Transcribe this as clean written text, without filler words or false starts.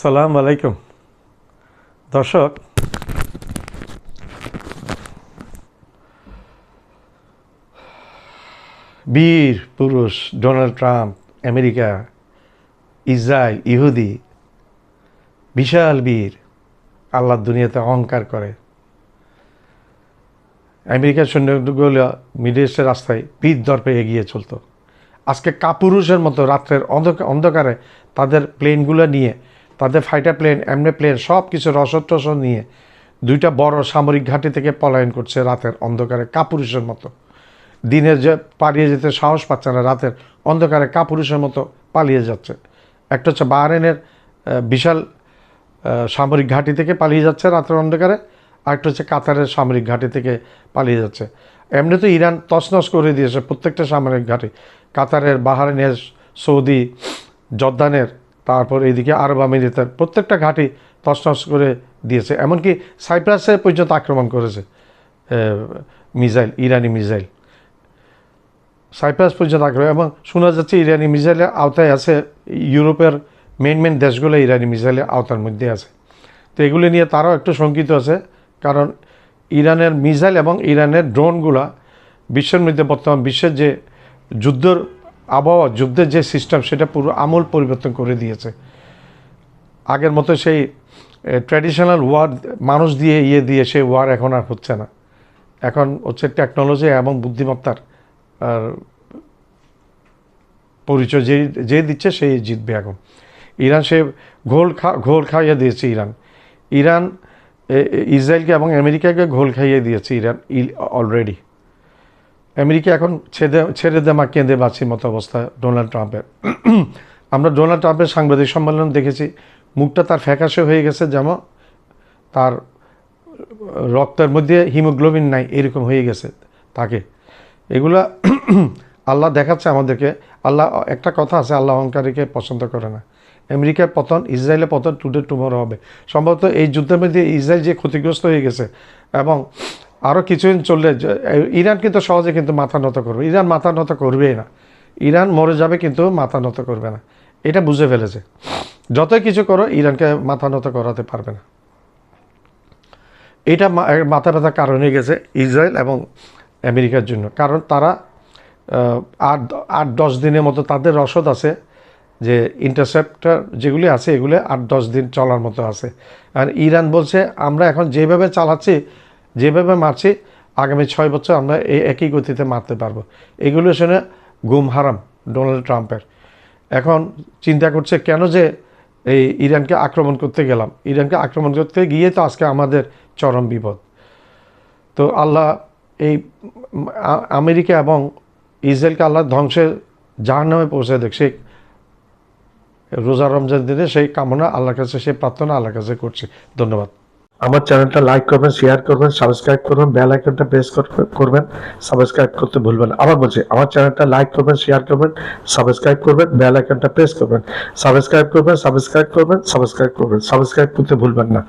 আসসালামু আলাইকুম দর্শক, বীর পুরুষ ডোনাল্ড ট্রাম্প, আমেরিকা, ইসরায়েল, ইহুদি, বিশাল বীর আল্লাহর দুনিয়াতে অহংকার করে। আমেরিকার সৈন্যগুলো মিডল ইস্টের রাস্তায় বীর দর্পে এগিয়ে চলতো। আজকে কাপুরুষের মতো রাত্রের অন্ধকারে তাদের প্লেনগুলো নিয়ে, তাদের ফাইটার প্লেন, এমনি প্লেন, সব কিছু রসদ টসদ নিয়ে দুইটা বড় সামরিক ঘাঁটি থেকে পলায়ন করছে রাতের অন্ধকারে কাপুরুষের মতো। দিনের যে পালিয়ে যেতে সাহস পাচ্ছে না, রাতের অন্ধকারে কাপুরুষের মতো পালিয়ে যাচ্ছে। একটা হচ্ছে বাহরেনের বিশাল সামরিক ঘাঁটি থেকে পালিয়ে যাচ্ছে রাতের অন্ধকারে, আরেকটা হচ্ছে কাতারের সামরিক ঘাঁটি থেকে পালিয়ে যাচ্ছে। এমনি তো ইরান তছনছ করে দিয়েছে প্রত্যেকটা সামরিক ঘাঁটি, কাতারের, বাহরেনের, সৌদি, জর্দানের, তারপর এইদিকে আরব আমিরাতের প্রত্যেকটা ঘাঁটি তছনছ করে দিয়েছে। এমনকি সাইপ্রাসে পর্যন্ত আক্রমণ করেছে মিসাইল, ইরানি মিসাইল সাইপ্রাস পর্যন্ত আক্রমণ। এবং শোনা যাচ্ছে ইরানি মিসাইলের আওতায় আছে ইউরোপের মেন দেশগুলো, ইরানি মিসাইলের আওতার মধ্যে আছে। তো এগুলি নিয়ে তারাও একটু শঙ্কিত আছে, কারণ ইরানের মিসাইল এবং ইরানের ড্রোনগুলা বিশ্বের মধ্যে বর্তমান বিশ্বের যে যুদ্ধের আবহাওয়া, যুদ্ধের যে সিস্টেম, সেটা পুরো আমূল পরিবর্তন করে দিয়েছে। আগের মতো সেই ট্র্যাডিশনাল ওয়ার মানুষ দিয়ে সেই ওয়ার এখন আর হচ্ছে না। এখন হচ্ছে টেকনোলজি এবং বুদ্ধিমত্তার পরিচয় যে দিচ্ছে সেই জিতবে। এখন ইরান সে ঘোল খাইয়ে দিয়েছে। ইরান ইসরায়েলকে এবং আমেরিকাকে ঘোল খাইয়ে দিয়েছে ইরান অলরেডি। আমেরিকা এখন ছেড়ে দে মা কেঁদে বাঁচির মতো অবস্থা ডোনাল্ড ট্রাম্পের। আমরা ডোনাল্ড ট্রাম্পের সাংবাদিক সম্মেলন দেখেছি, মুখটা তার ফ্যাকাশে হয়ে গেছে, যেমন তার রক্তের মধ্যে হিমোগ্লোবিন নাই এরকম হয়ে গেছে তাকে। এগুলা আল্লাহ দেখাচ্ছে আমাদেরকে। আল্লাহ, একটা কথা আছে, আল্লাহ অহংকারীকে পছন্দ করে না। আমেরিকার পতন, ইসরায়েলের পতন টুডে টুমরো হবে সম্ভবত। এই যুদ্ধের মধ্যে ইসরায়েল যে ক্ষতিগ্রস্ত হয়ে গেছে, এবং আরও কিছুদিন চললে ইরান কিন্তু সহজে কিন্তু মাথা নত করবে। ইরান মাথা নত করবেই না। ইরান মরে যাবে কিন্তু মাথা নত করবে না, এটা বুঝে ফেলেছে। যতই কিছু করো ইরানকে মাথা নত করাতে পারবে না। এটা মাথা ব্যথার কারণ হয়ে গেছে ইসরায়েল এবং আমেরিকার জন্য। কারণ তারা 8-10 দিনের মতো তাদের রসদ আছে, যে ইন্টারসেপ্টার যেগুলি আছে এগুলো 8-10 দিন চলার মতো আছে। আর ইরান বলছে আমরা এখন যেভাবে চালাচ্ছি, যেভাবে মারছি, আগামী 6 বছর আমরা এই একই গতিতে মারতে পারবো। এগুলো শুনে গুম হারাম ডোনাল্ড ট্রাম্পের। এখন চিন্তা করছে কেন যে এই ইরানকে আক্রমণ করতে গেলাম। ইরানকে আক্রমণ করতে গিয়ে তো আজকে আমাদের চরম বিপদ। তো আল্লাহ এই আমেরিকা এবং ইসরায়েলকে আল্লাহ ধ্বংসের জাহান্নামে পৌঁছে দেখ। সেই রোজা রমজান দিনে সেই কামনা আল্লাহর কাছে, সেই প্রার্থনা আল্লাহর কাছে করছি। ধন্যবাদ। আমার চ্যানেলটা লাইক করবেন, শেয়ার করবেন, সাবস্ক্রাইব করবেন, বেল আইকনটা প্রেস করবেন, সাবস্ক্রাইব করতে ভুলবেন না। আবার বলছি, আমার চ্যানেলটা লাইক করবেন, শেয়ার করবেন, সাবস্ক্রাইব করবেন, বেল আইকনটা প্রেস করবেন, সাবস্ক্রাইব করবেন, সাবস্ক্রাইব করতে ভুলবেন না।